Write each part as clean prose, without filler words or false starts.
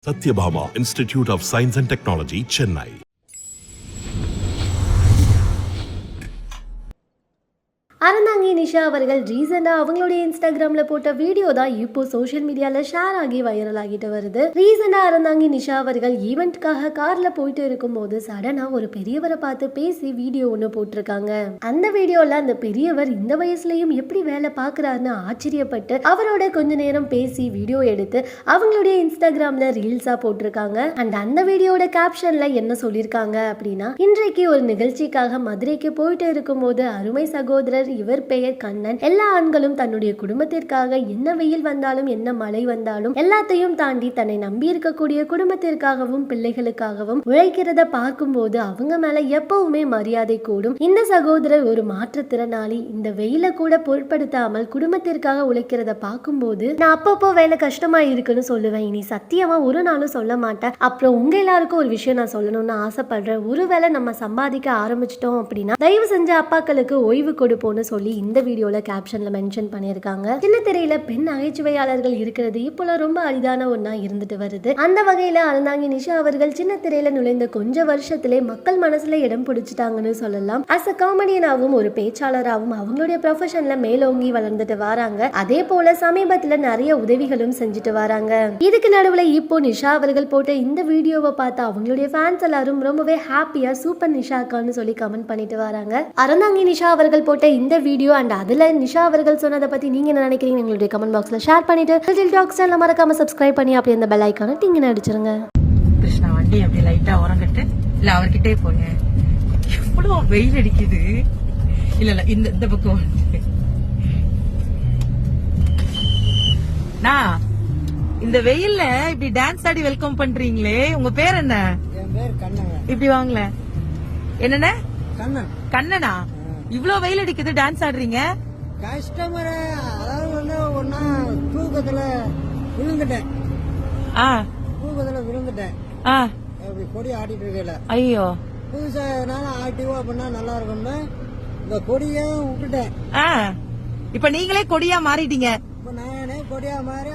Satyabhama Institute of Science and Technology, Chennai. Aranthangi Nisha அவர்கள் ரீசெண்டாக அவங்களுடைய இன்ஸ்டாகிராம்ல போட்ட வீடியோ தான் இப்போ சோஷியல் மீடியால ஷேர் ஆகி வைரல் ஆகிட்டு வருது. ரீசெண்டாக அறந்தாங்கி நிஷா அவர்கள் ஈவெண்ட்காக கார்ல போயிட்டு இருக்கும்போது சடனா ஒரு பெரியவரை பார்த்து பேசி வீடியோ ஒன்று போட்டிருக்காங்க. அந்த வீடியோல அந்த பெரியவர் இந்த வயசுலயும் எப்படி வேலை பார்க்கறாருன்னு ஆச்சரியப்பட்டு அவரோட கொஞ்ச நேரம் பேசி வீடியோ எடுத்து அவங்களுடைய இன்ஸ்டாகிராம்ல ரீல்ஸா போட்டிருக்காங்க. அண்ட் அந்த வீடியோட கேப்ஷன்ல என்ன சொல்லியிருக்காங்க அப்படின்னா, இன்றைக்கு ஒரு நிகழ்ச்சிக்காக மதுரைக்கு போயிட்டு இருக்கும்போது அருமை சகோதரர் இவர் பெயர் கண்ணன். எல்லா ஆண்களும் தன்னுடைய குடும்பத்திற்காக என்ன வெயில் வந்தாலும் என்ன மழை வந்தாலும் எல்லாத்தையும் தாண்டி தன்னை நம்பி இருக்கக்கூடிய குடும்பத்திற்காகவும் பிள்ளைகளுக்காகவும் உழைக்கிறத பார்க்கும்போது அவங்க மேல எப்பவுமே மரியாதை கூடும். இந்த சகோதரர் ஒரு மாற்றுத்திறனாளி. இந்த வெயில கூட பொருட்படுத்தாமல் குடும்பத்திற்காக உழைக்கிறத பார்க்கும்போது நான் அப்பப்போ வேலை கஷ்டமா இருக்குன்னு சொல்லுவேன். இனி சத்தியமா ஒரு நாளும் சொல்ல மாட்டேன். அப்புறம் உங்க எல்லாருக்கும் ஒரு விஷயம் நான் சொல்லணும்னு ஆசைப்படுறேன். ஒருவேளை நம்ம சம்பாதிக்க ஆரம்பிச்சிட்டோம் அப்படின்னா தயவு செஞ்ச அப்பாக்களுக்கு ஓய்வு கொடுப்போம் சொல்லி இந்த வீடியோல கேப்ஷன்ல மென்ஷன் பண்ணிருக்காங்க. சின்ன திரையில பெண் நகைச்சுவையாளர்கள் இருக்கிறது இப்போலாம் ரொம்ப அரிதான ஒண்ணா இருந்துட்டு வருது. அந்த வகையில அறந்தாங்கி நிஷா அவர்கள் சின்ன திரையில நுழைந்த கொஞ்ச வருஷத்திலே மக்கள் மனசுல இடம் பிடிச்சிட்டாங்கன்னு சொல்லலாம். அஸ் அ காமெடியனாவும் ஒரு பேச்சாளராகவும் அவங்களுடைய ப்ரொஃபஷன்ல மேலோங்கி வளர்ந்துட்டு வராங்க. அதே போல சமீபத்துல நிறைய உதவிகளும் செஞ்சுட்டு வராங்க. இதுக்கு நடுவுல இப்போ நிஷா அவர்கள் போட்ட இந்த வீடியோவை பார்த்து அவங்களுடைய ஃபேன்ஸ் எல்லாரும் ரொம்பவே ஹாப்பியா சூப்பர் நிஷாக்கான்னு சொல்லி கமெண்ட் பண்ணிட்டு வராங்க. அறந்தாங்கி நிஷா அவர்கள் போட்ட இந்த வீடியோ அண்ட் அதுல நிஷா அவர்கள் சொன்னதை பத்தி நீங்க என்ன நினைக்கிறீங்க எங்களுடைய கமெண்ட் பாக்ஸ்ல ஷேர் பண்ணிட்டு லிட்டில் டாக்ஸ் சேனலை மறக்காம சப்ஸ்கிரைப் பண்ணி அப்படியே அந்த பெல் ஐகானை டிங்னு அடிச்சிருங்க. கிருஷ்ணா வண்டி அப்படியே லைட்டா உரங்கட்டு இல்ல அவர்கிட்டே போங்க. எவ்வளவு வெயில் அடிக்குது. இல்ல இந்த பக்கம் இந்த வெயில்ல இப்படி டான்ஸ் ஆடி வெல்கம் பண்றீங்களே, உங்க பேர் என்ன? என் பேர் கண்ணன். இப்படி வாங்கல. என்னென்ன? கண்ணன். கண்ணனா? இவ்ளோ வெயில் அடிக்குது டான்ஸ் ஆடுறீங்க? கஸ்டமர் அதாவது வந்து ஒன்னா தூக்கத்துல விழுந்துட்டேன். அப்படி கொடி ஆடிட்டு இருக்கல. ஐயோ புதுசா ஆக்டிவா பண்ணா நல்லா இருக்கும்னு இந்த கொடிய விட்டுட்டேன். இப்ப நீங்களே கொடியா மாறிட்டீங்க. இப்ப நானே கொடியா மாறி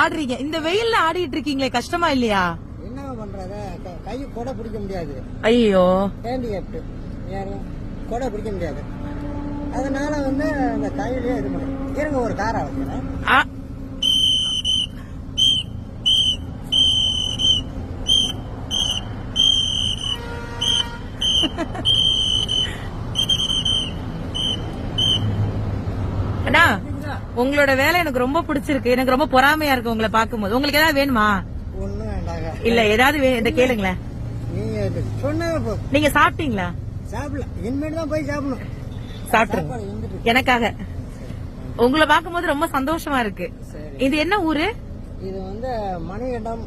ஆடுறீங்க. இந்த வெயில்ல ஆடிட்டு இருக்கீங்களே, கஷ்டமா இல்லையா? என்ன பண்றத கை கொடை பிடிக்க முடியாது. ஐயோ ஹேண்டிகேப்ட் யாரும் கொடை பிடிக்க முடியாது. அதனால வந்து இந்த கையிலேயே இது பண்ணி இருங்க ஒரு காரை வைக்கிறேன். அண்ணா உங்களோட வேலை எனக்கு ரொம்ப பிடிச்சிருக்கு. எனக்கு ரொம்ப பொறாமையா இருக்கு உங்களை பாக்கும்போது. உங்களுக்கு ஏதாவது வேணுமா? ஒண்ணும் வேண்டாங்க. இல்ல ஏதாவது இந்த கேளுங்களேன். நீங்க சொன்ன நீங்க சாப்பிட்டீங்களா? சாப்பிடல, இனிமேல் தான் போய் சாப்பிடணும். சாப்பிட்டுருங்க எனக்காக. உங்களை பாக்கும்போது ரொம்ப சந்தோஷமா இருக்கு. இது என்ன ஊரு? இது வந்து மணிகண்டம்